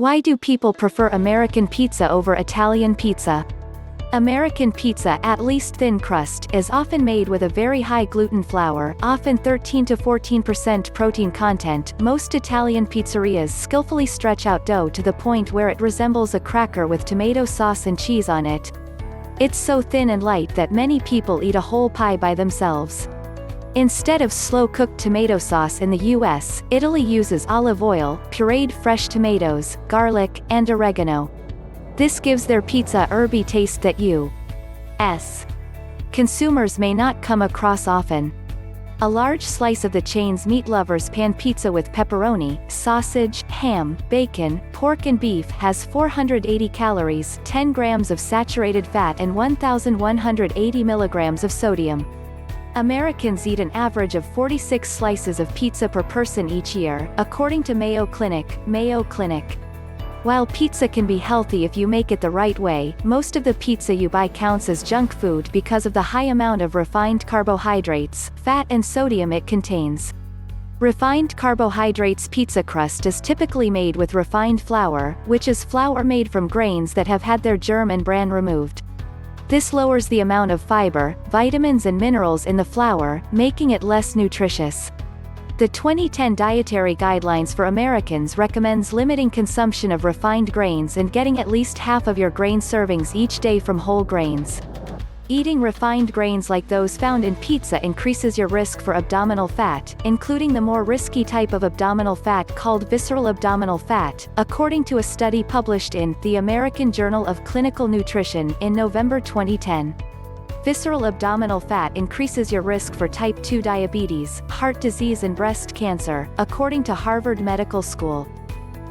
Why do people prefer American pizza over Italian pizza? American pizza, at least thin crust, is often made with a very high gluten flour, often 13 to 14% protein content. Most Italian pizzerias skillfully stretch out dough to the point where it resembles a cracker with tomato sauce and cheese on it. It's so thin and light that many people eat a whole pie by themselves. Instead of slow-cooked tomato sauce in the US, Italy uses olive oil, pureed fresh tomatoes, garlic, and oregano. This gives their pizza herby taste that U.S. consumers may not come across often. A large slice of the chain's meat lovers pan pizza with pepperoni, sausage, ham, bacon, pork and beef has 480 calories, 10 grams of saturated fat and 1,180 milligrams of sodium. Americans eat an average of 46 slices of pizza per person each year, according to Mayo Clinic. While pizza can be healthy if you make it the right way, most of the pizza you buy counts as junk food because of the high amount of refined carbohydrates, fat and sodium it contains. Refined carbohydrates pizza crust is typically made with refined flour, which is flour made from grains that have had their germ and bran removed. This lowers the amount of fiber, vitamins and minerals in the flour, making it less nutritious. The 2010 Dietary Guidelines for Americans recommends limiting consumption of refined grains and getting at least half of your grain servings each day from whole grains. Eating refined grains like those found in pizza increases your risk for abdominal fat, including the more risky type of abdominal fat called visceral abdominal fat, according to a study published in The American Journal of Clinical Nutrition in November 2010. Visceral abdominal fat increases your risk for type 2 diabetes, heart disease and breast cancer, according to Harvard Medical School.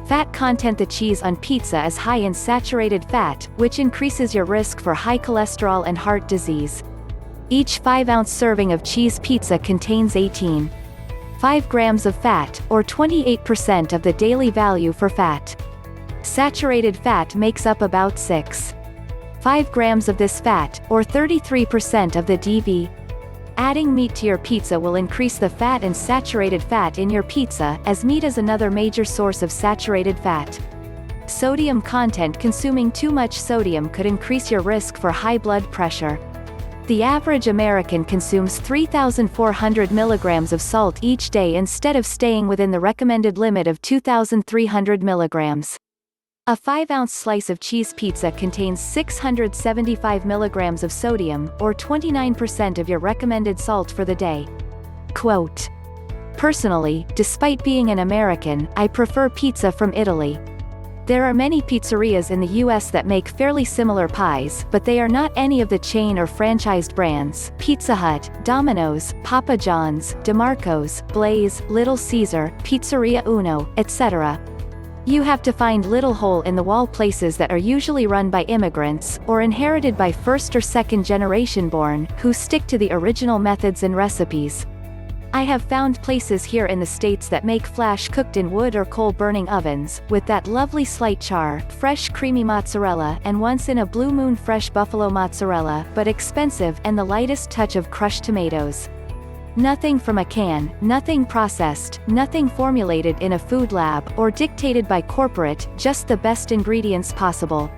Fat content: the cheese on pizza is high in saturated fat, which increases your risk for high cholesterol and heart disease. Each 5-ounce serving of cheese pizza contains 18.5 grams of fat, or 28% of the daily value for fat. Saturated fat makes up about 6.5 grams of this fat, or 33% of the DV. Adding meat to your pizza will increase the fat and saturated fat in your pizza, as meat is another major source of saturated fat. Sodium content: consuming too much sodium could increase your risk for high blood pressure. The average American consumes 3,400 milligrams of salt each day instead of staying within the recommended limit of 2,300 milligrams. A 5-ounce slice of cheese pizza contains 675 milligrams of sodium, or 29% of your recommended salt for the day. Quote, "Personally, despite being an American, I prefer pizza from Italy. There are many pizzerias in the US that make fairly similar pies, but they are not any of the chain or franchised brands: Pizza Hut, Domino's, Papa John's, DeMarco's, Blaze, Little Caesar, Pizzeria Uno, etc. You have to find little hole-in-the-wall places that are usually run by immigrants, or inherited by first or second generation born, who stick to the original methods and recipes. I have found places here in the States that make flash cooked in wood or coal-burning ovens, with that lovely slight char, fresh creamy mozzarella, and once in a blue moon fresh buffalo mozzarella, but expensive, and the lightest touch of crushed tomatoes. Nothing from a can, nothing processed, nothing formulated in a food lab, or dictated by corporate, just the best ingredients possible.